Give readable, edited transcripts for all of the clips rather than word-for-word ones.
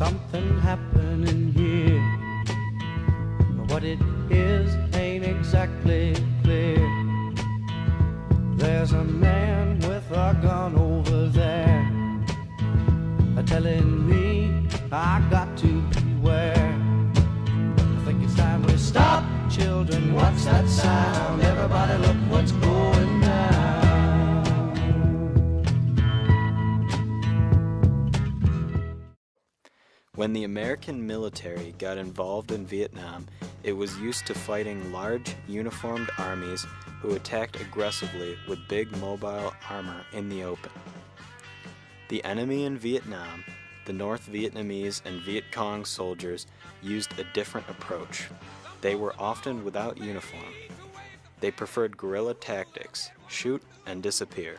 something happening here. But what it is ain't exactly clear. There's a man with a gun over there, telling me I got to beware. I think it's time we stop, children. What's that sound? Everybody look what's going down. When the American military got involved in Vietnam, it was used to fighting large, uniformed armies who attacked aggressively with big mobile armor in the open. The enemy in Vietnam, the North Vietnamese and Viet Cong soldiers, used a different approach. They were often without uniform. They preferred guerrilla tactics, shoot and disappear.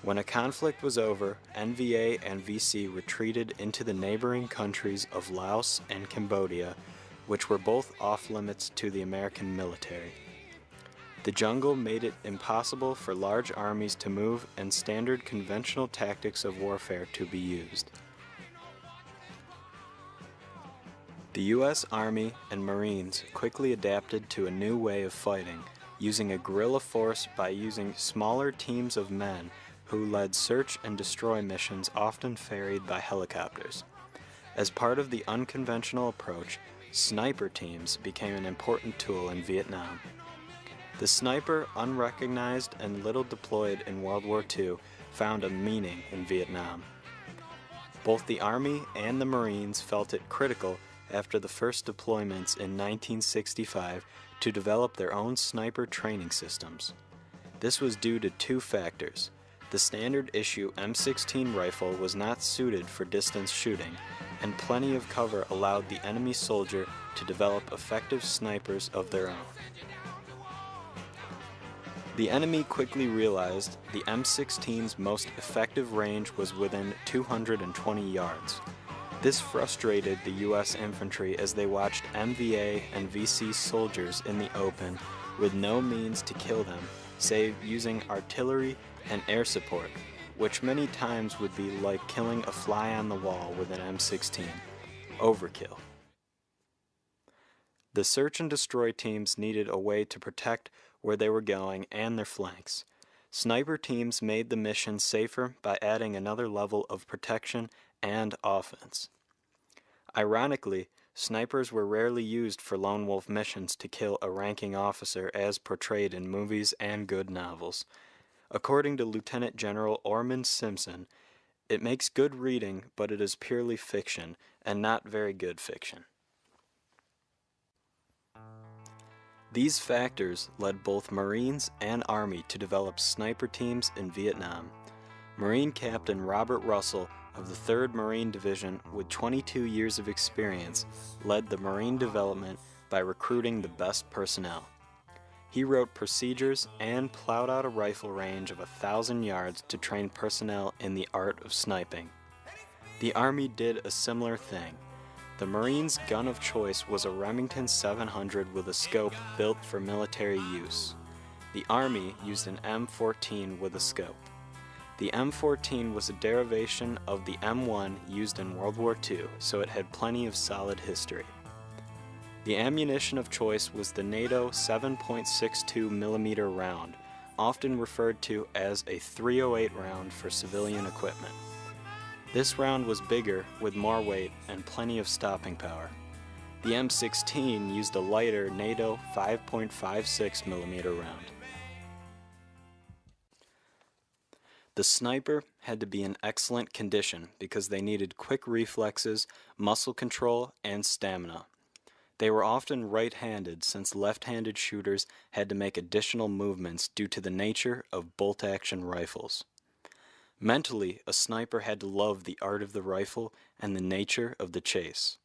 When a conflict was over, NVA and VC retreated into the neighboring countries of Laos and Cambodia, which were both off-limits to the American military. The jungle made it impossible for large armies to move and standard conventional tactics of warfare to be used. The U.S. Army and Marines quickly adapted to a new way of fighting, using a guerrilla force by using smaller teams of men who led search and destroy missions often ferried by helicopters. As part of the unconventional approach, sniper teams became an important tool in Vietnam. The sniper, unrecognized and little deployed in World War II, found a meaning in Vietnam. Both the Army and the Marines felt it critical after the first deployments in 1965 to develop their own sniper training systems. This was due to two factors. The standard issue M16 rifle was not suited for distance shooting, and plenty of cover allowed the enemy soldier to develop effective snipers of their own. The enemy quickly realized the M16's most effective range was within 220 yards. This frustrated the U.S. infantry as they watched MVA and VC soldiers in the open with no means to kill them, save using artillery and air support, which many times would be like killing a fly on the wall with an M16. Overkill. The search and destroy teams needed a way to protect where they were going and their flanks. Sniper teams made the mission safer by adding another level of protection and offense. Ironically, snipers were rarely used for lone wolf missions to kill a ranking officer as portrayed in movies and good novels. According to Lieutenant General Ormond Simpson, it makes good reading, but it is purely fiction, and not very good fiction. These factors led both Marines and Army to develop sniper teams in Vietnam. Marine Captain Robert Russell of the 3rd Marine Division, with 22 years of experience, led the Marine development by recruiting the best personnel. He wrote procedures and plowed out a rifle range of 1,000 yards to train personnel in the art of sniping. The Army did a similar thing. The Marines' gun of choice was a Remington 700 with a scope built for military use. The Army used an M14 with a scope. The M14 was a derivation of the M1 used in World War II, so it had plenty of solid history. The ammunition of choice was the NATO 7.62 mm round, often referred to as a .308 round for civilian equipment. This round was bigger, with more weight and plenty of stopping power. The M16 used a lighter NATO 5.56 mm round. The sniper had to be in excellent condition because they needed quick reflexes, muscle control, and stamina. They were often right-handed since left-handed shooters had to make additional movements due to the nature of bolt-action rifles. Mentally, a sniper had to love the art of the rifle and the nature of the chase.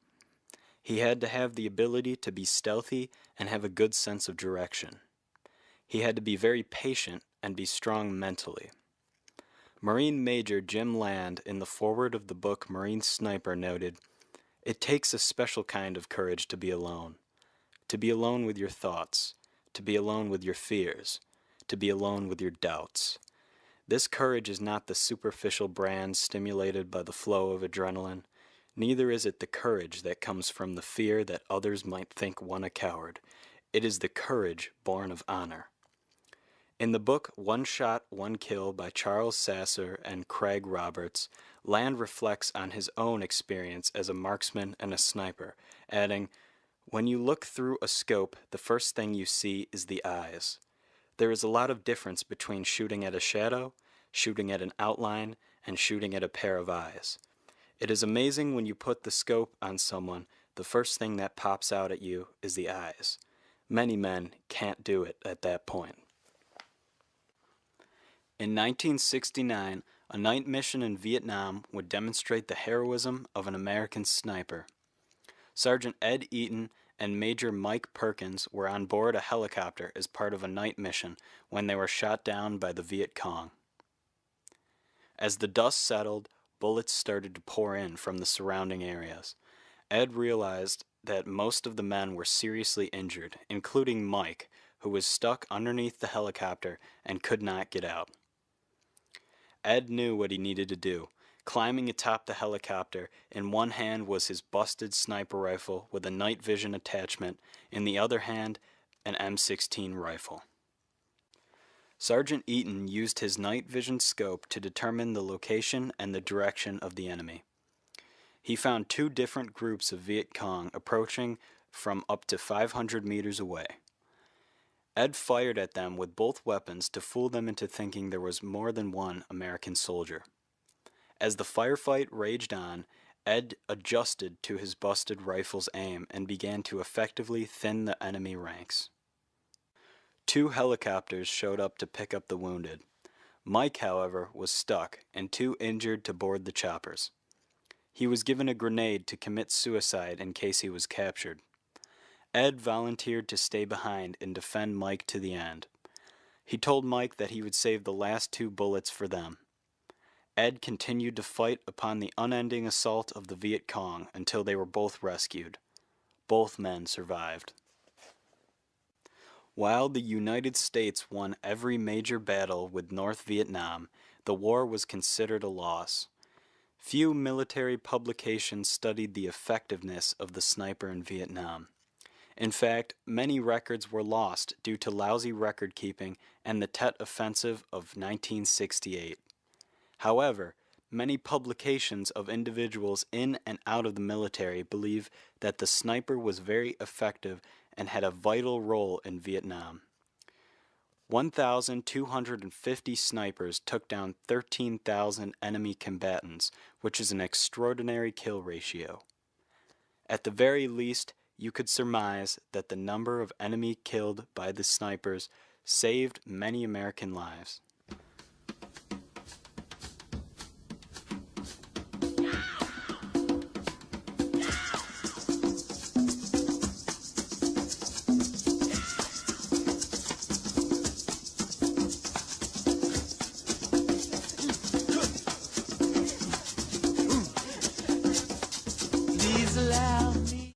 He had to have the ability to be stealthy and have a good sense of direction. He had to be very patient and be strong mentally. Marine Major Jim Land, in the foreword of the book Marine Sniper, noted, "It takes a special kind of courage to be alone with your thoughts, to be alone with your fears, to be alone with your doubts. This courage is not the superficial brand stimulated by the flow of adrenaline. Neither is it the courage that comes from the fear that others might think one a coward. It is the courage born of honor. In the book One Shot, One Kill by Charles Sasser and Craig Roberts, Land reflects on his own experience as a marksman and a sniper, adding, "When you look through a scope, the first thing you see is the eyes. There is a lot of difference between shooting at a shadow, shooting at an outline, and shooting at a pair of eyes. It is amazing when you put the scope on someone, the first thing that pops out at you is the eyes. Many men can't do it at that point." In 1969, a night mission in Vietnam would demonstrate the heroism of an American sniper. Sergeant Ed Eaton and Major Mike Perkins were on board a helicopter as part of a night mission when they were shot down by the Viet Cong. As the dust settled, bullets started to pour in from the surrounding areas. Ed realized that most of the men were seriously injured, including Mike, who was stuck underneath the helicopter and could not get out. Ed knew what he needed to do. Climbing atop the helicopter, in one hand was his busted sniper rifle with a night vision attachment, in the other hand, an M16 rifle. Sergeant Eaton used his night vision scope to determine the location and the direction of the enemy. He found two different groups of Viet Cong approaching from up to 500 meters away. Ed fired at them with both weapons to fool them into thinking there was more than one American soldier. As the firefight raged on, Ed adjusted to his busted rifle's aim and began to effectively thin the enemy ranks. Two helicopters showed up to pick up the wounded. Mike, however, was stuck and too injured to board the choppers. He was given a grenade to commit suicide in case he was captured. Ed volunteered to stay behind and defend Mike to the end. He told Mike that he would save the last two bullets for them. Ed continued to fight upon the unending assault of the Viet Cong until they were both rescued. Both men survived. While the United States won every major battle with North Vietnam, the war was considered a loss. Few military publications studied the effectiveness of the sniper in Vietnam. In fact, many records were lost due to lousy record keeping and the Tet Offensive of 1968. However, many publications of individuals in and out of the military believe that the sniper was very effective and had a vital role in Vietnam. 1,250 snipers took down 13,000 enemy combatants, which is an extraordinary kill ratio. At the very least, you could surmise that the number of enemy killed by the snipers saved many American lives.